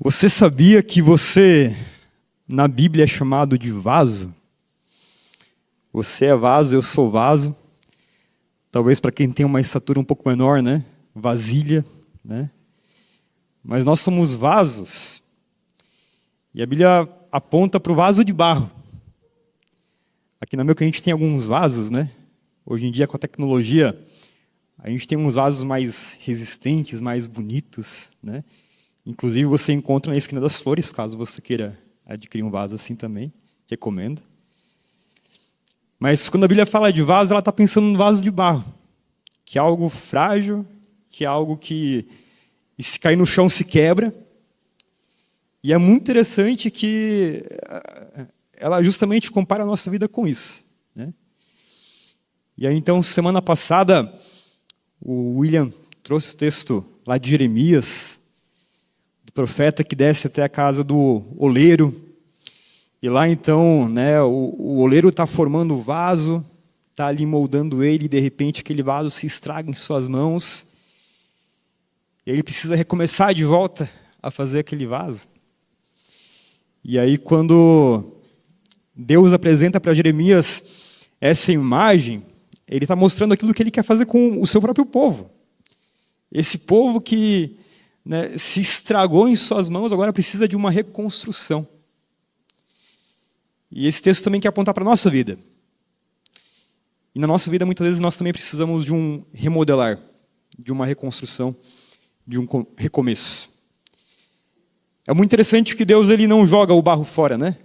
Você sabia que você, na Bíblia, é chamado de vaso? Você é vaso, eu sou vaso. Talvez para quem tem uma estatura um pouco menor, né? Vasilha, né? Mas nós somos vasos. E a Bíblia aponta para o vaso de barro. Aqui na América a gente tem alguns vasos, né? Hoje em dia, com a tecnologia, a gente tem uns vasos mais resistentes, mais bonitos, né? Inclusive, você encontra na esquina das flores, caso você queira adquirir um vaso assim também. Recomendo. Mas quando a Bíblia fala de vaso, ela está pensando no vaso de barro, que é algo frágil, que é algo que, se cair no chão, se quebra. E é muito interessante que ela justamente compara a nossa vida com isso, né? E aí, então, semana passada, o William trouxe o texto lá de Jeremias, do profeta que desce até a casa do oleiro. E lá, então, né, o oleiro está formando o vaso, está ali moldando ele, e de repente aquele vaso se estraga em suas mãos. E ele precisa recomeçar de volta a fazer aquele vaso. E aí, quando Deus apresenta para Jeremias essa imagem, ele está mostrando aquilo que ele quer fazer com o seu próprio povo. Esse povo que, né, se estragou em suas mãos, agora precisa de uma reconstrução. E esse texto também quer apontar para a nossa vida. E na nossa vida, muitas vezes, nós também precisamos de um remodelar, de uma reconstrução, de um recomeço. É muito interessante que Deus ele não joga o barro fora, né?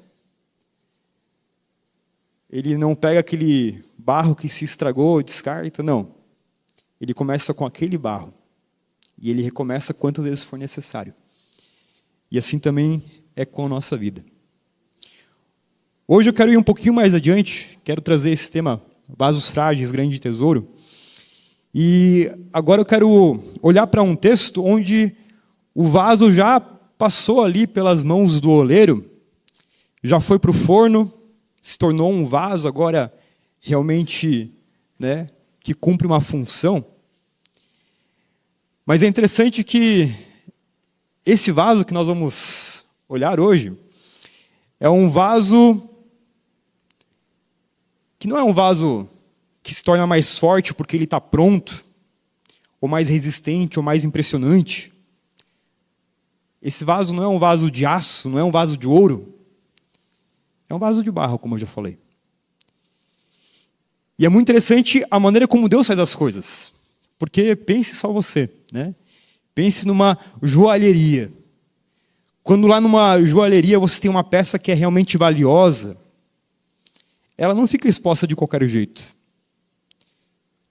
Ele não pega aquele barro que se estragou, descarta, não. Ele começa com aquele barro. E ele recomeça quantas vezes for necessário. E assim também é com a nossa vida. Hoje eu quero ir um pouquinho mais adiante, quero trazer esse tema, vasos frágeis, grande tesouro. E agora eu quero olhar para um texto onde o vaso já passou ali pelas mãos do oleiro, já foi para o forno, se tornou um vaso agora realmente, né, que cumpre uma função. Mas é interessante que esse vaso que nós vamos olhar hoje é um vaso que não é um vaso que se torna mais forte porque ele está pronto, ou mais resistente, ou mais impressionante. Esse vaso não é um vaso de aço, não é um vaso de ouro. É um vaso de barro, como eu já falei. E é muito interessante a maneira como Deus faz as coisas. Porque pense só você, né? Pense numa joalheria. Quando lá numa joalheria você tem uma peça que é realmente valiosa, ela não fica exposta de qualquer jeito.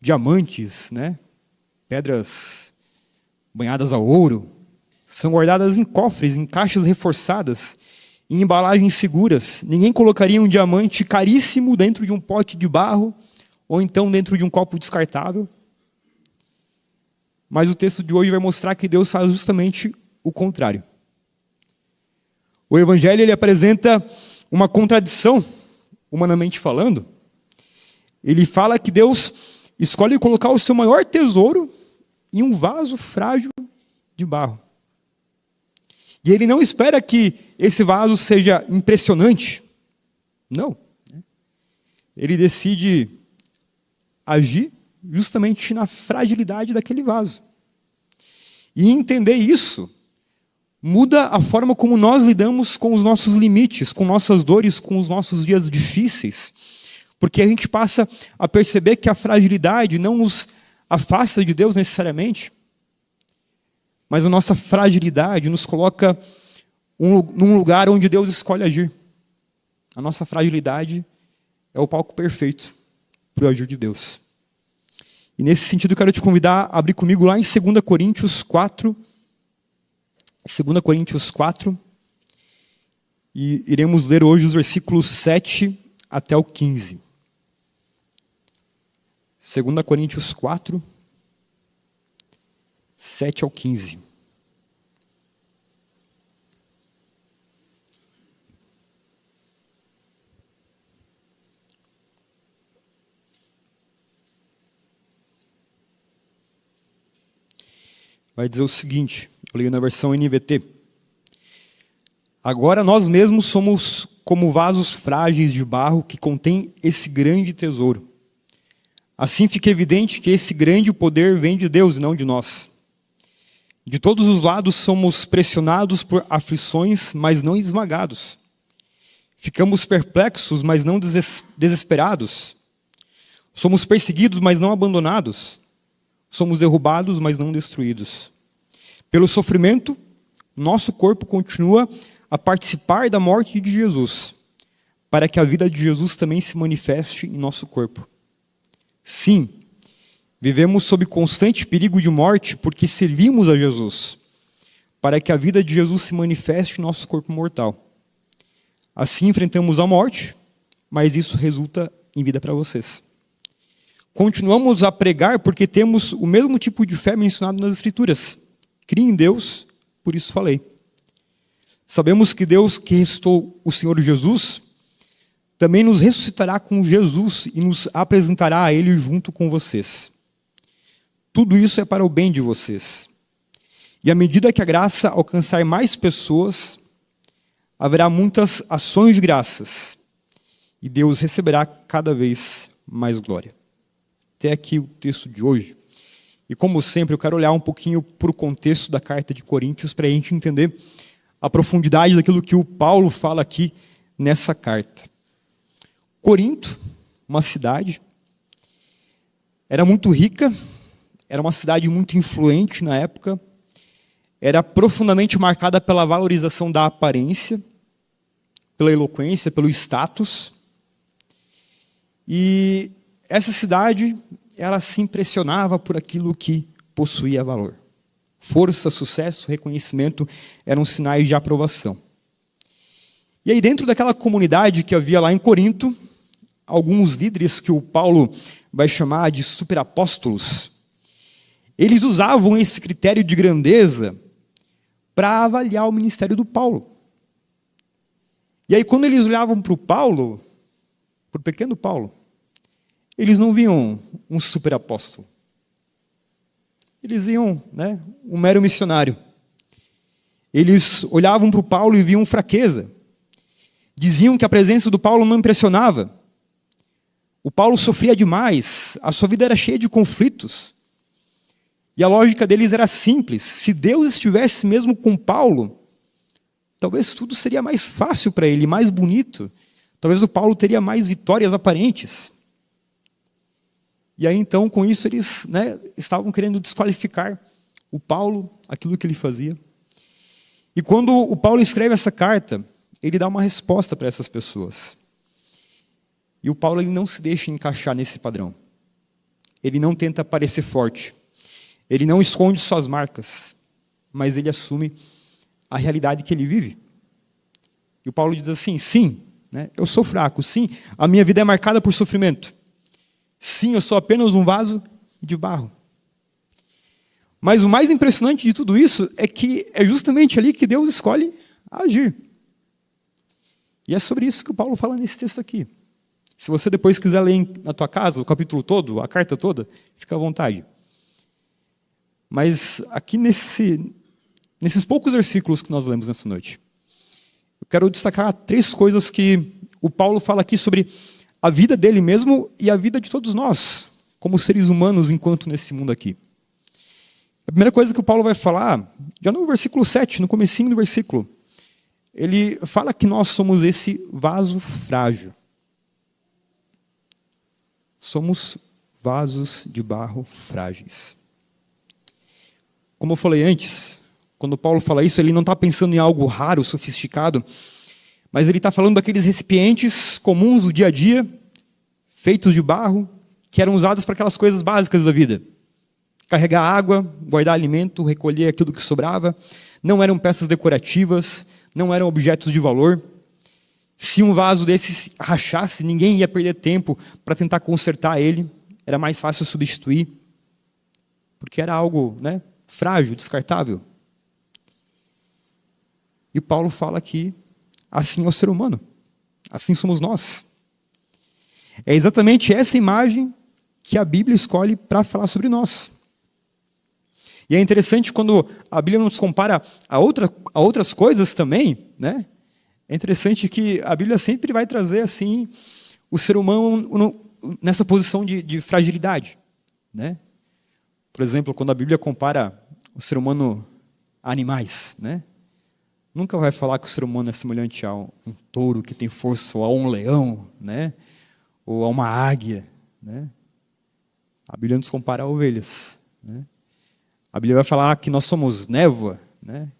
Diamantes, né? Pedras banhadas a ouro, são guardadas em cofres, em caixas reforçadas, em embalagens seguras. Ninguém colocaria um diamante caríssimo dentro de um pote de barro, ou então dentro de um copo descartável. Mas o texto de hoje vai mostrar que Deus faz justamente o contrário. O Evangelho ele apresenta uma contradição, humanamente falando. Ele fala que Deus escolhe colocar o seu maior tesouro em um vaso frágil de barro. E ele não espera que esse vaso seja impressionante. Não. Ele decide agir justamente na fragilidade daquele vaso. E entender isso muda a forma como nós lidamos com os nossos limites, com nossas dores, com os nossos dias difíceis. Porque a gente passa a perceber que a fragilidade não nos afasta de Deus necessariamente, mas a nossa fragilidade nos coloca num lugar onde Deus escolhe agir. A nossa fragilidade é o palco perfeito para o agir de Deus. E nesse sentido eu quero te convidar a abrir comigo lá em 2 Coríntios 4. 2 Coríntios 4. E iremos ler hoje os versículos 7 até o 15. 2 Coríntios 4, 7 ao 15. Vai dizer o seguinte, eu leio na versão NVT. Agora nós mesmos somos como vasos frágeis de barro que contém esse grande tesouro. Assim fica evidente que esse grande poder vem de Deus e não de nós. De todos os lados somos pressionados por aflições, mas não esmagados. Ficamos perplexos, mas não desesperados. Somos perseguidos, mas não abandonados. Somos derrubados, mas não destruídos. Pelo sofrimento, nosso corpo continua a participar da morte de Jesus, para que a vida de Jesus também se manifeste em nosso corpo. Sim, vivemos sob constante perigo de morte porque servimos a Jesus, para que a vida de Jesus se manifeste em nosso corpo mortal. Assim enfrentamos a morte, mas isso resulta em vida para vocês. Continuamos a pregar porque temos o mesmo tipo de fé mencionado nas Escrituras. Crie em Deus, por isso falei. Sabemos que Deus que ressuscitou o Senhor Jesus, também nos ressuscitará com Jesus e nos apresentará a Ele junto com vocês. Tudo isso é para o bem de vocês. E à medida que a graça alcançar mais pessoas, haverá muitas ações de graças, e Deus receberá cada vez mais glória. Até aqui o texto de hoje. E como sempre, eu quero olhar um pouquinho para o contexto da carta de Coríntios, para a gente entender a profundidade daquilo que o Paulo fala aqui nessa carta. Corinto, uma cidade, era muito rica, era uma cidade muito influente na época, era profundamente marcada pela valorização da aparência, pela eloquência, pelo status. E essa cidade, ela se impressionava por aquilo que possuía valor. Força, sucesso, reconhecimento eram sinais de aprovação. E aí dentro daquela comunidade que havia lá em Corinto, alguns líderes que o Paulo vai chamar de superapóstolos, eles usavam esse critério de grandeza para avaliar o ministério do Paulo. E aí quando eles olhavam para o Paulo, para o pequeno Paulo, eles não viam um superapóstolo. Eles viam, um mero missionário. Eles olhavam para o Paulo e viam fraqueza. Diziam que a presença do Paulo não impressionava. O Paulo sofria demais, a sua vida era cheia de conflitos. E a lógica deles era simples. Se Deus estivesse mesmo com Paulo, talvez tudo seria mais fácil para ele, mais bonito. Talvez o Paulo teria mais vitórias aparentes. E aí, então, com isso, eles estavam querendo desqualificar o Paulo, aquilo que ele fazia. E quando o Paulo escreve essa carta, ele dá uma resposta para essas pessoas. E o Paulo ele não se deixa encaixar nesse padrão. Ele não tenta parecer forte. Ele não esconde suas marcas, mas ele assume a realidade que ele vive. E o Paulo diz assim, sim, eu sou fraco, sim, a minha vida é marcada por sofrimento. Sim, eu sou apenas um vaso de barro. Mas o mais impressionante de tudo isso é que é justamente ali que Deus escolhe agir. E é sobre isso que o Paulo fala nesse texto aqui. Se você depois quiser ler na tua casa o capítulo todo, a carta toda, fica à vontade. Mas aqui nesses poucos versículos que nós lemos nessa noite, eu quero destacar 3 coisas que o Paulo fala aqui sobre a vida dele mesmo e a vida de todos nós, como seres humanos, enquanto nesse mundo aqui. A primeira coisa que o Paulo vai falar, já no versículo 7, no comecinho do versículo, ele fala que nós somos esse vaso frágil. Somos vasos de barro frágeis. Como eu falei antes, quando Paulo fala isso, ele não está pensando em algo raro, sofisticado, mas ele está falando daqueles recipientes comuns do dia a dia, feitos de barro, que eram usados para aquelas coisas básicas da vida. Carregar água, guardar alimento, recolher aquilo que sobrava. Não eram peças decorativas, não eram objetos de valor. Se um vaso desse rachasse, ninguém ia perder tempo para tentar consertar ele. Era mais fácil substituir, porque era algo frágil, descartável. E Paulo fala que assim é o ser humano. Assim somos nós. É exatamente essa imagem que a Bíblia escolhe para falar sobre nós. E é interessante quando a Bíblia nos compara a outras coisas também, É interessante que a Bíblia sempre vai trazer assim o ser humano nessa posição de fragilidade, né? Por exemplo, quando a Bíblia compara o ser humano a animais, né? Nunca vai falar que o ser humano é semelhante a um touro que tem força, ou a um leão, né? Ou a uma águia, né? A Bíblia nos compara a ovelhas, né? A Bíblia vai falar que nós somos névoa, né?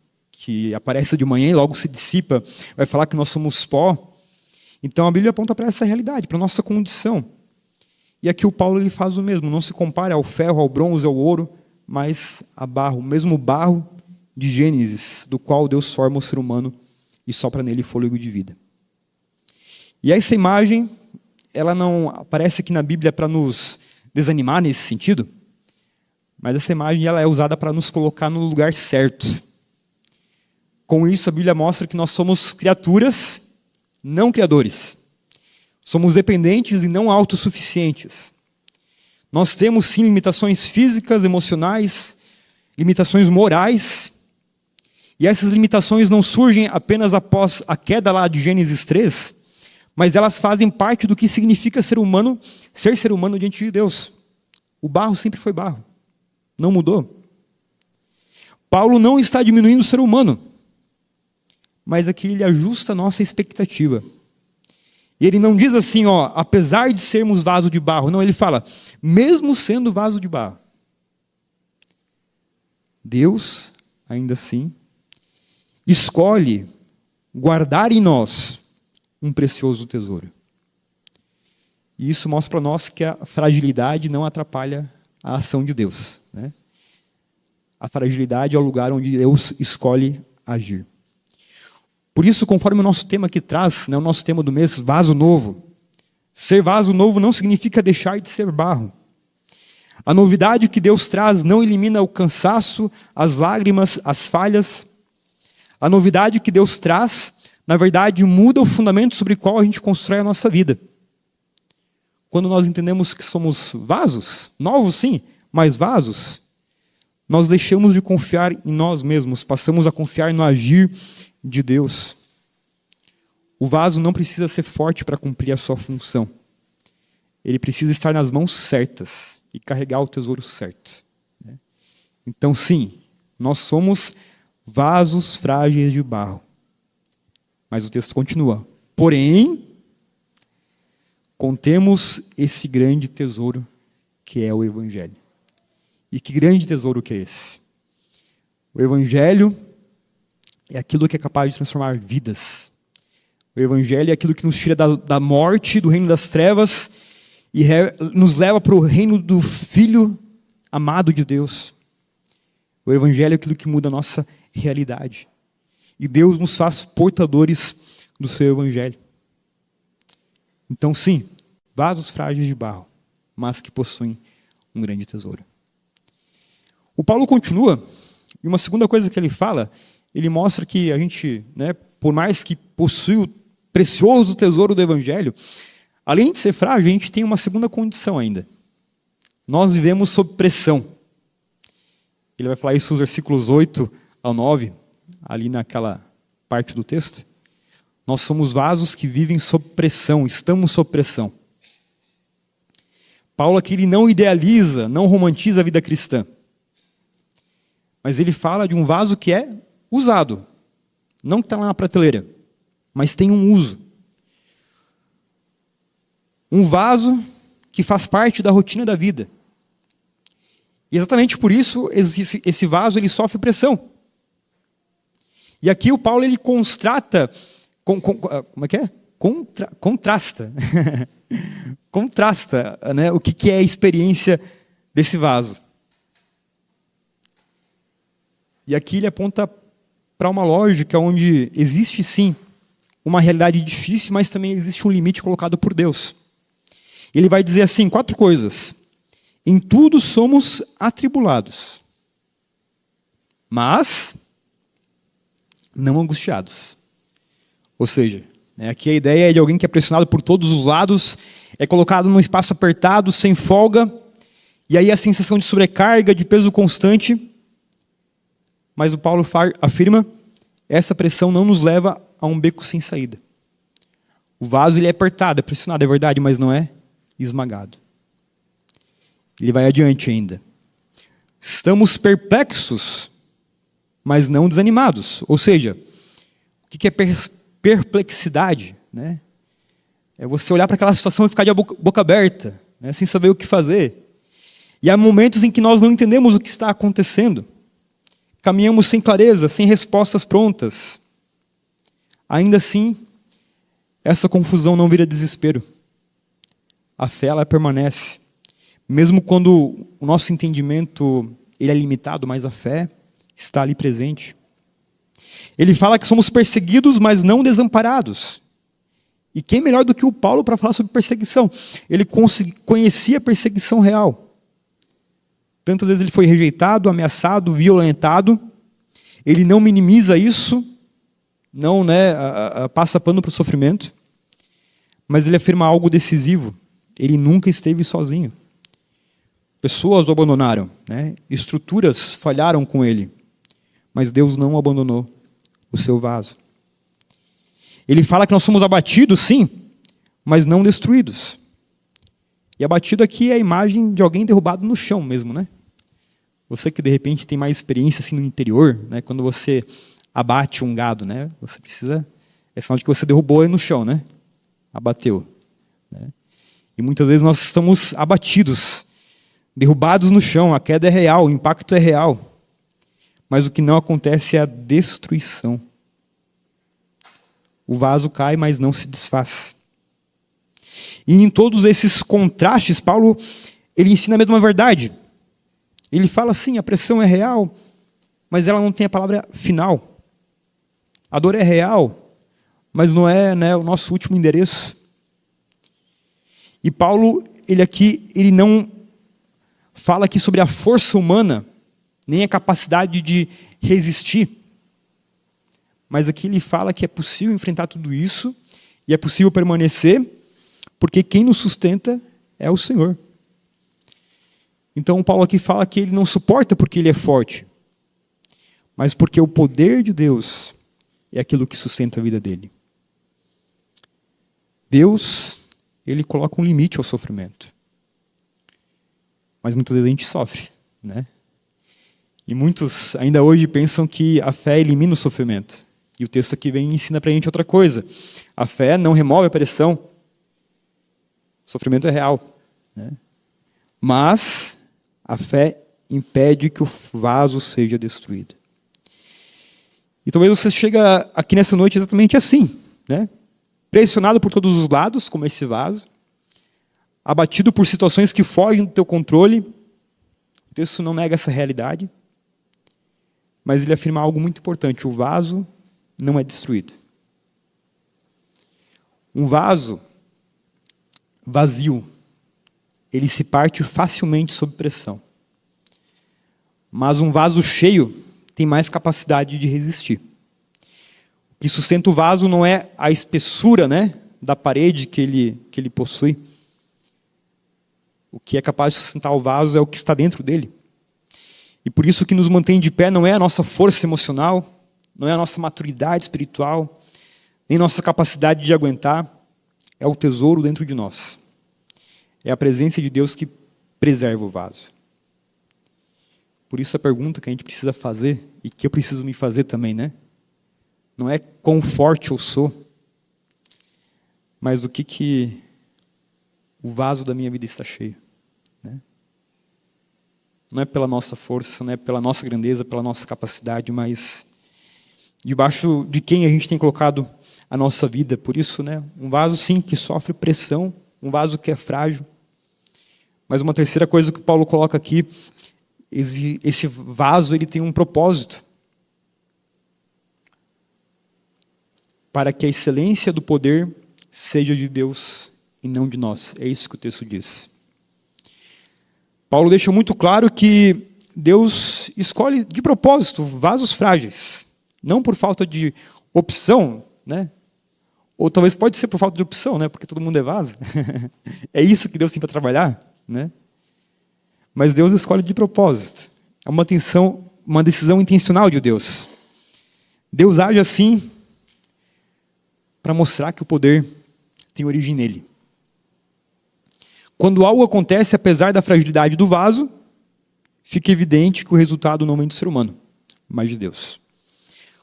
Que aparece de manhã e logo se dissipa. Vai falar que nós somos pó. Então a Bíblia aponta para essa realidade, para a nossa condição. E aqui o Paulo ele faz o mesmo. Não se compara ao ferro, ao bronze, ao ouro, mas a barro, o mesmo barro de Gênesis, do qual Deus forma o ser humano e sopra nele fôlego de vida. E essa imagem, ela não aparece aqui na Bíblia para nos desanimar nesse sentido, mas essa imagem ela é usada para nos colocar no lugar certo. Com isso, a Bíblia mostra que nós somos criaturas, não criadores. Somos dependentes e não autossuficientes. Nós temos, sim, limitações físicas, emocionais, limitações morais. E essas limitações não surgem apenas após a queda lá de Gênesis 3, mas elas fazem parte do que significa ser ser humano diante de Deus. O barro sempre foi barro. Não mudou. Paulo não está diminuindo o ser humano, mas aqui ele ajusta a nossa expectativa. E ele não diz assim, apesar de sermos vaso de barro. Não, ele fala, mesmo sendo vaso de barro, Deus, ainda assim, escolhe guardar em nós um precioso tesouro. E isso mostra para nós que a fragilidade não atrapalha a ação de Deus, né? A fragilidade é o lugar onde Deus escolhe agir. Por isso, conforme o nosso tema que traz, né, o nosso tema do mês, vaso novo. Ser vaso novo não significa deixar de ser barro. A novidade que Deus traz não elimina o cansaço, as lágrimas, as falhas. A novidade que Deus traz, na verdade, muda o fundamento sobre o qual a gente constrói a nossa vida. Quando nós entendemos que somos vasos, novos sim, mas vasos, nós deixamos de confiar em nós mesmos, passamos a confiar no agir de Deus. O vaso não precisa ser forte para cumprir a sua função. Ele precisa estar nas mãos certas e carregar o tesouro certo. Então, sim, nós somos vasos frágeis de barro. Mas o texto continua. Porém, contemos esse grande tesouro que é o Evangelho. E que grande tesouro que é esse? O Evangelho é aquilo que é capaz de transformar vidas. O Evangelho é aquilo que nos tira da morte, do reino das trevas, e nos leva para o reino do Filho amado de Deus. O Evangelho é aquilo que muda a nossa realidade. E Deus nos faz portadores do seu Evangelho. Então, sim, vasos frágeis de barro, mas que possuem um grande tesouro. O Paulo continua, e uma segunda coisa que ele fala, ele mostra que a gente, né, por mais que possui o precioso tesouro do Evangelho, além de ser frágil, a gente tem uma segunda condição ainda. Nós vivemos sob pressão. Ele vai falar isso nos versículos 8 ao 9, ali naquela parte do texto. Nós somos vasos que vivem sob pressão, estamos sob pressão. Paulo aqui ele não idealiza, não romantiza a vida cristã. Mas ele fala de um vaso que é usado. Não que está lá na prateleira, mas tem um uso. Um vaso que faz parte da rotina da vida. E exatamente por isso, esse vaso ele sofre pressão. E aqui o Paulo ele contrasta. Contrasta, né, o que é a experiência desse vaso. E aqui ele aponta para uma lógica onde existe sim uma realidade difícil, mas também existe um limite colocado por Deus. Ele vai dizer assim, 4 coisas. Em tudo somos atribulados, mas não angustiados. Ou seja, aqui a ideia é de alguém que é pressionado por todos os lados, é colocado num espaço apertado, sem folga, e aí a sensação de sobrecarga, de peso constante. Mas o Paulo afirma, essa pressão não nos leva a um beco sem saída. O vaso ele é apertado, é pressionado, é verdade, mas não é esmagado. Ele vai adiante ainda. Estamos perplexos, mas não desanimados. Ou seja, o que é perplexidade? Né? É você olhar para aquela situação e ficar de boca aberta, né? Sem saber o que fazer. E há momentos em que nós não entendemos o que está acontecendo. Caminhamos sem clareza, sem respostas prontas. Ainda assim, essa confusão não vira desespero. A fé, ela permanece. Mesmo quando o nosso entendimento ele é limitado, mas a fé está ali presente. Ele fala que somos perseguidos, mas não desamparados. E quem melhor do que o Paulo para falar sobre perseguição? Ele conhecia a perseguição real. Tantas vezes ele foi rejeitado, ameaçado, violentado. Ele não minimiza isso, não passa pano para o sofrimento, mas ele afirma algo decisivo. Ele nunca esteve sozinho. Pessoas o abandonaram, né? Estruturas falharam com ele, mas Deus não abandonou o seu vaso. Ele fala que nós somos abatidos, sim, mas não destruídos. E abatido aqui é a imagem de alguém derrubado no chão mesmo, né? Você que de repente tem mais experiência assim no interior, né? Quando você abate um gado, né? Você precisa, é sinal de que você derrubou ele no chão, né? Abateu. Né? E muitas vezes nós estamos abatidos, derrubados no chão, a queda é real, o impacto é real. Mas o que não acontece é a destruição. O vaso cai, mas não se desfaz. E em todos esses contrastes, Paulo ele ensina a mesma verdade. Ele fala assim, a pressão é real, mas ela não tem a palavra final. A dor é real, mas não é, o nosso último endereço. E Paulo, ele não fala aqui sobre a força humana, nem a capacidade de resistir. Mas aqui ele fala que é possível enfrentar tudo isso, e é possível permanecer, porque quem nos sustenta é o Senhor. Então Paulo aqui fala que ele não suporta porque ele é forte, mas porque o poder de Deus é aquilo que sustenta a vida dele. Deus, ele coloca um limite ao sofrimento. Mas muitas vezes a gente sofre, né? E muitos ainda hoje pensam que a fé elimina o sofrimento. E o texto aqui vem e ensina para a gente outra coisa. A fé não remove a pressão. O sofrimento é real, né? Mas a fé impede que o vaso seja destruído. E talvez você chegue aqui nessa noite exatamente assim, né? Pressionado por todos os lados, como esse vaso, abatido por situações que fogem do teu controle. O texto não nega essa realidade, mas ele afirma algo muito importante: o vaso não é destruído. Um vaso vazio, ele se parte facilmente sob pressão. Mas um vaso cheio tem mais capacidade de resistir. O que sustenta o vaso não é a espessura, da parede que ele possui. O que é capaz de sustentar o vaso é o que está dentro dele. E por isso o que nos mantém de pé não é a nossa força emocional, não é a nossa maturidade espiritual, nem nossa capacidade de aguentar, é o tesouro dentro de nós. É a presença de Deus que preserva o vaso. Por isso a pergunta que a gente precisa fazer, e que eu preciso me fazer também, não é quão forte eu sou, mas do que o vaso da minha vida está cheio. Não é pela nossa força, não é pela nossa grandeza, pela nossa capacidade, mas debaixo de quem a gente tem colocado a nossa vida. Por isso, um vaso sim que sofre pressão, um vaso que é frágil. Mas uma terceira coisa que Paulo coloca aqui, esse vaso ele tem um propósito. Para que a excelência do poder seja de Deus e não de nós. É isso que o texto diz. Paulo deixa muito claro que Deus escolhe de propósito vasos frágeis. Não por falta de opção, ou talvez pode ser por falta de opção, porque todo mundo é vaso. É isso que Deus tem para trabalhar, Mas Deus escolhe de propósito. É uma decisão intencional de Deus. Deus age assim para mostrar que o poder tem origem nele. Quando algo acontece apesar da fragilidade do vaso, fica evidente que o resultado não vem do ser humano, mas de Deus.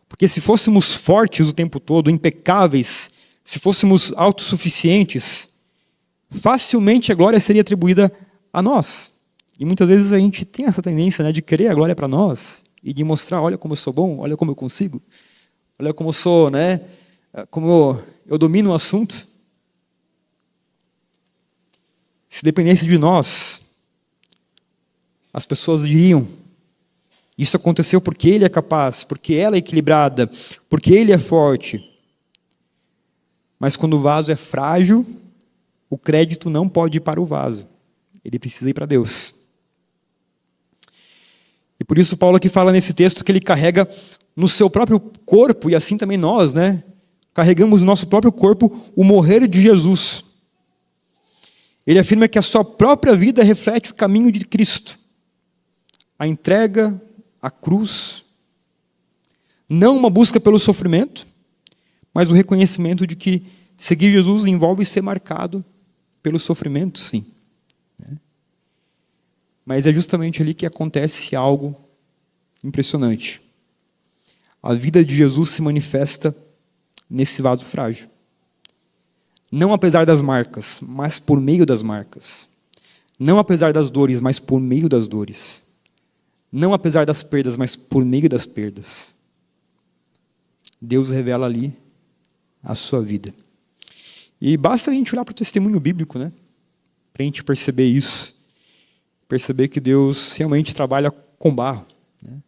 Porque se fôssemos fortes o tempo todo, impecáveis, se fôssemos autossuficientes, facilmente a glória seria atribuída a nós. E muitas vezes a gente tem essa tendência, né, de querer a glória para nós e de mostrar, olha como eu sou bom, olha como eu consigo, olha como eu sou, né, como eu domino o assunto. Se dependesse de nós, as pessoas diriam, isso aconteceu porque ele é capaz, porque ela é equilibrada, porque ele é forte. Mas quando o vaso é frágil, o crédito não pode ir para o vaso. Ele precisa ir para Deus. E por isso Paulo aqui fala nesse texto que ele carrega no seu próprio corpo, e assim também nós, né? Carregamos no nosso próprio corpo o morrer de Jesus. Ele afirma que a sua própria vida reflete o caminho de Cristo. A entrega, a cruz, não uma busca pelo sofrimento, mas o reconhecimento de que seguir Jesus envolve ser marcado pelo sofrimento, sim. Mas é justamente ali que acontece algo impressionante. A vida de Jesus se manifesta nesse vaso frágil. Não apesar das marcas, mas por meio das marcas. Não apesar das dores, mas por meio das dores. Não apesar das perdas, mas por meio das perdas. Deus revela ali a sua vida. E basta a gente olhar para o testemunho bíblico, né? Para a gente perceber isso. Perceber que Deus realmente trabalha com barro. Né?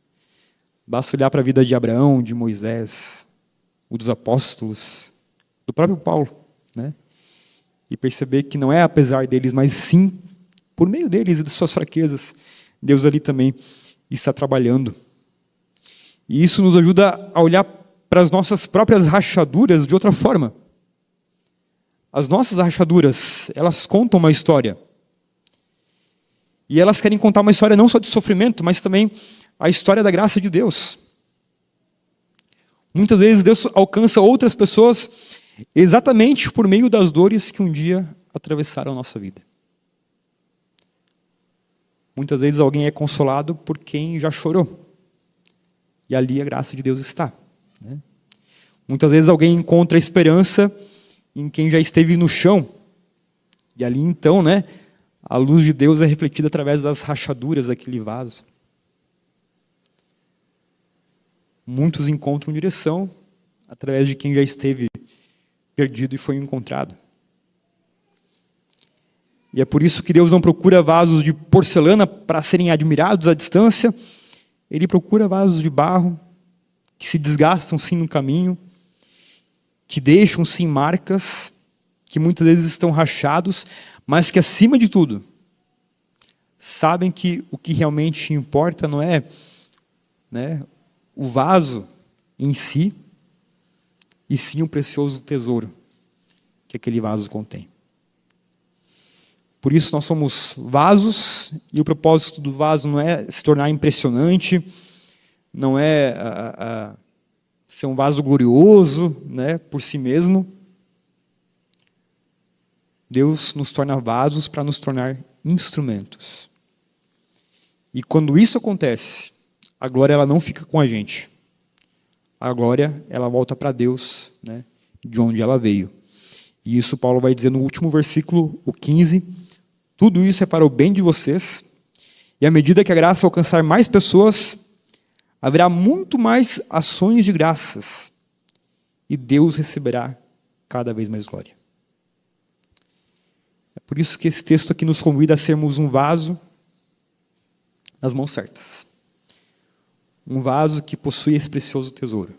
Basta olhar para a vida de Abraão, de Moisés, o dos apóstolos, do próprio Paulo. Né? E perceber que não é apesar deles, mas sim por meio deles e de suas fraquezas, Deus ali também está trabalhando. E isso nos ajuda a olhar para as nossas próprias rachaduras de outra forma. As nossas rachaduras, elas contam uma história. E elas querem contar uma história não só de sofrimento, mas também a história da graça de Deus. Muitas vezes Deus alcança outras pessoas exatamente por meio das dores que um dia atravessaram a nossa vida. Muitas vezes alguém é consolado por quem já chorou. E ali a graça de Deus está. Né? Muitas vezes alguém encontra esperança em quem já esteve no chão. E ali então, né, a luz de Deus é refletida através das rachaduras daquele vaso. Muitos encontram direção através de quem já esteve perdido e foi encontrado. E é por isso que Deus não procura vasos de porcelana para serem admirados à distância. Ele procura vasos de barro que se desgastam sim no caminho, que deixam sim marcas, que muitas vezes estão rachados, mas que acima de tudo, sabem que o que realmente importa não é, né, o vaso em si, e sim o precioso tesouro que aquele vaso contém. Por isso nós somos vasos, e o propósito do vaso não é se tornar impressionante, não é ser um vaso glorioso, né, por si mesmo. Deus nos torna vasos para nos tornar instrumentos. E quando isso acontece, a glória ela não fica com a gente. A glória ela volta para Deus, né, de onde ela veio. E isso Paulo vai dizer no último versículo, o 15. Tudo isso é para o bem de vocês, e à medida que a graça alcançar mais pessoas, haverá muito mais ações de graças, e Deus receberá cada vez mais glória. É por isso que esse texto aqui nos convida a sermos um vaso nas mãos certas. Um vaso que possui esse precioso tesouro.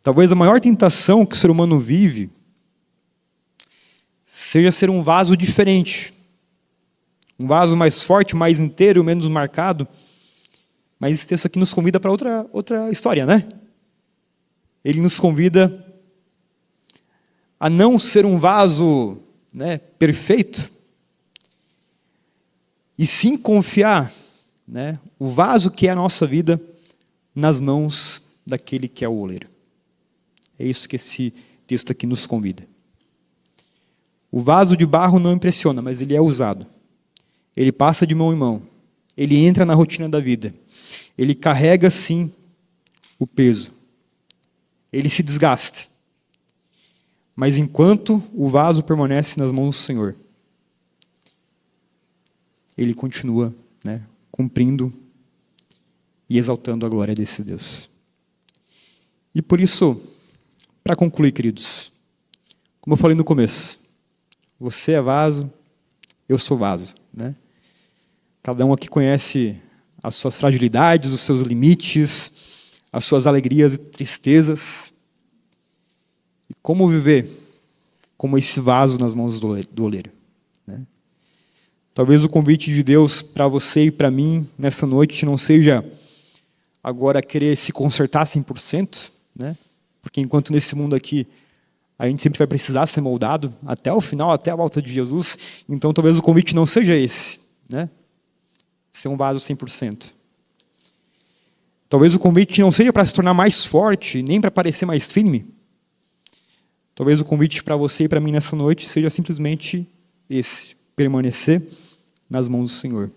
Talvez a maior tentação que o ser humano vive seja ser um vaso diferente. Um vaso mais forte, mais inteiro, menos marcado. Mas esse texto aqui nos convida para outra história, né? Ele nos convida a não ser um vaso, né, perfeito, e sim confiar, né, o vaso que é a nossa vida nas mãos daquele que é o oleiro. É isso que esse texto aqui nos convida. O vaso de barro não impressiona, mas ele é usado. Ele passa de mão em mão. Ele entra na rotina da vida. Ele carrega, sim, o peso. Ele se desgasta. Mas enquanto o vaso permanece nas mãos do Senhor, ele continua, cumprindo e exaltando a glória desse Deus. E por isso, para concluir, queridos, como eu falei no começo, você é vaso, eu sou vaso, Cada um aqui conhece as suas fragilidades, os seus limites, as suas alegrias e tristezas. E como viver como esse vaso nas mãos do oleiro. Talvez o convite de Deus para você e para mim nessa noite não seja agora querer se consertar 100%, porque enquanto nesse mundo aqui a gente sempre vai precisar ser moldado até o final, até a volta de Jesus, então talvez o convite não seja esse, ser um vaso 100%. Talvez o convite não seja para se tornar mais forte, nem para parecer mais firme. Talvez o convite para você e para mim nessa noite seja simplesmente esse: permanecer nas mãos do Senhor.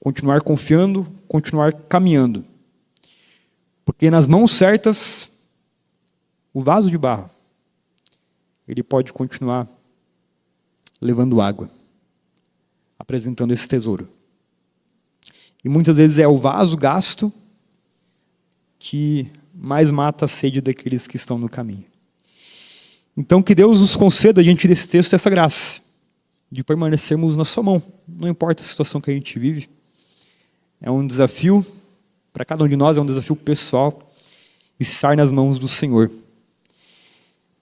Continuar confiando, continuar caminhando. Porque nas mãos certas, o vaso de barro, ele pode continuar levando água, apresentando esse tesouro. E muitas vezes é o vaso gasto que mais mata a sede daqueles que estão no caminho. Então que Deus nos conceda, diante desse texto, essa graça de permanecermos na sua mão. Não importa a situação que a gente vive. É um desafio, para cada um de nós, é um desafio pessoal, estar nas mãos do Senhor.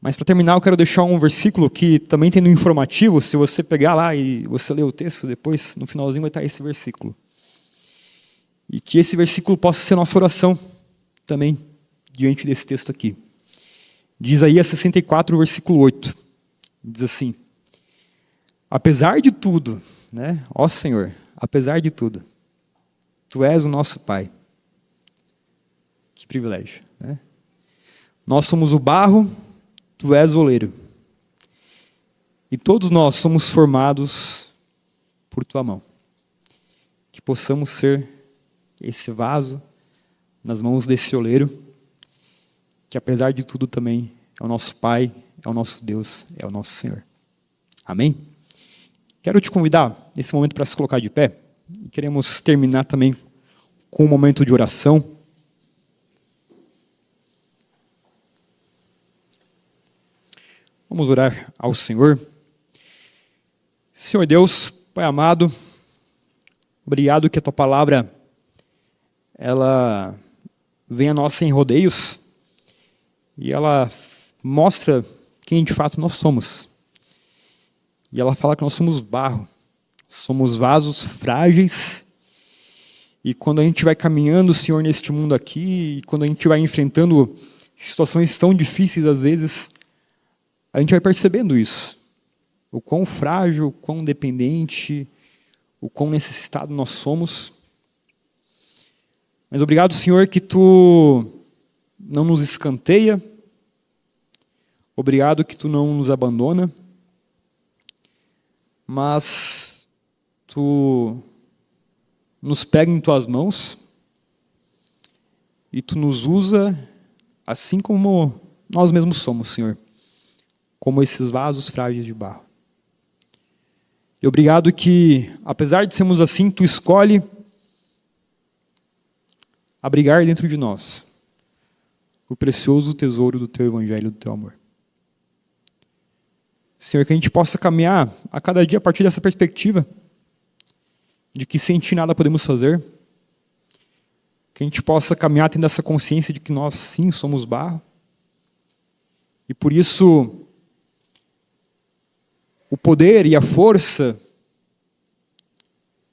Mas para terminar, eu quero deixar um versículo que também tem no informativo. Se você pegar lá e você ler o texto, depois, no finalzinho, vai estar esse versículo. E que esse versículo possa ser nossa oração também, diante desse texto aqui. De Isaías 64, versículo 8. Diz assim: apesar de tudo, ó Senhor, apesar de tudo, Tu és o nosso Pai. Que privilégio, Nós somos o barro, Tu és o oleiro. E todos nós somos formados por Tua mão. Que possamos ser esse vaso nas mãos desse oleiro, que apesar de tudo também é o nosso Pai, é o nosso Deus, é o nosso Senhor. Amém? Quero te convidar nesse momento para se colocar de pé. E queremos terminar também com um momento de oração. Vamos orar ao Senhor. Senhor Deus, Pai amado, obrigado que a Tua palavra ela vem a nós sem rodeios e ela mostra quem de fato nós somos. E ela fala que nós somos barro, somos vasos frágeis. E quando a gente vai caminhando, Senhor, neste mundo aqui, e quando a gente vai enfrentando situações tão difíceis às vezes, a gente vai percebendo isso. O quão frágil, o quão dependente, o quão necessitado nós somos. Mas obrigado, Senhor, que Tu não nos escanteia. Obrigado que Tu não nos abandona. Mas Tu nos pega em Tuas mãos e Tu nos usa assim como nós mesmos somos, Senhor. Como esses vasos frágeis de barro. E obrigado que, apesar de sermos assim, Tu escolhe abrigar dentro de nós o precioso tesouro do Teu Evangelho, do Teu amor. Senhor, que a gente possa caminhar a cada dia a partir dessa perspectiva de que sem Ti nada podemos fazer, que a gente possa caminhar tendo essa consciência de que nós sim somos barro, e por isso o poder e a força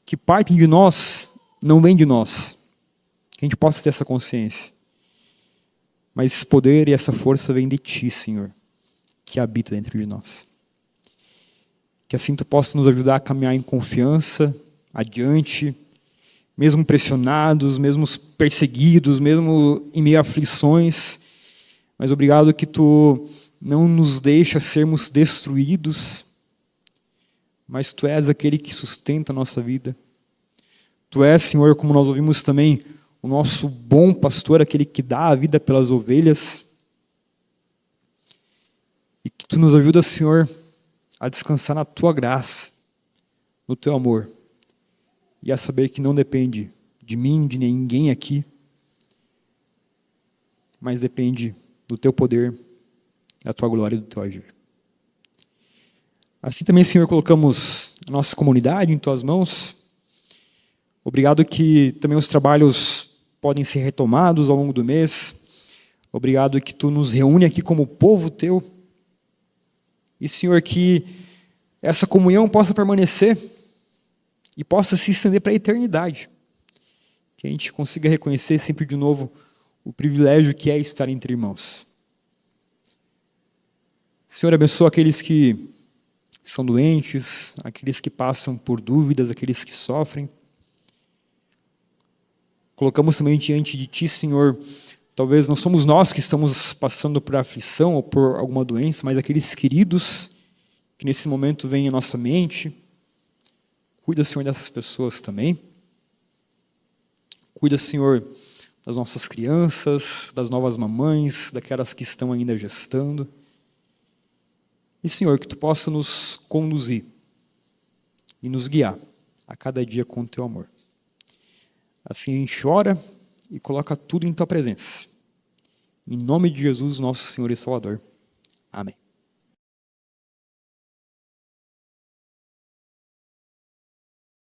que partem de nós não vem de nós. Que a gente possa ter essa consciência. Mas esse poder e essa força vem de Ti, Senhor, que habita dentro de nós. Que assim Tu possa nos ajudar a caminhar em confiança, adiante, mesmo pressionados, mesmo perseguidos, mesmo em meio a aflições, mas obrigado que Tu não nos deixa sermos destruídos, mas Tu és aquele que sustenta a nossa vida. Tu és, Senhor, como nós ouvimos também, o nosso bom pastor, aquele que dá a vida pelas ovelhas. E que Tu nos ajuda, Senhor, a descansar na Tua graça, no Teu amor. E a saber que não depende de mim, de ninguém aqui, mas depende do Teu poder, da Tua glória e do Teu agir. Assim também, Senhor, colocamos a nossa comunidade em Tuas mãos. Obrigado que também os trabalhos podem ser retomados ao longo do mês. Obrigado que Tu nos reúne aqui como povo Teu. E, Senhor, que essa comunhão possa permanecer e possa se estender para a eternidade. Que a gente consiga reconhecer sempre de novo o privilégio que é estar entre irmãos. Senhor, abençoa aqueles que são doentes, aqueles que passam por dúvidas, aqueles que sofrem. Colocamos também diante de Ti, Senhor, talvez não somos nós que estamos passando por aflição ou por alguma doença, mas aqueles queridos que nesse momento vêm à nossa mente. Cuida, Senhor, dessas pessoas também. Cuida, Senhor, das nossas crianças, das novas mamães, daquelas que estão ainda gestando. E, Senhor, que Tu possa nos conduzir e nos guiar a cada dia com o Teu amor. Assim a gente ora e coloca tudo em Tua presença. Em nome de Jesus, nosso Senhor e Salvador. Amém.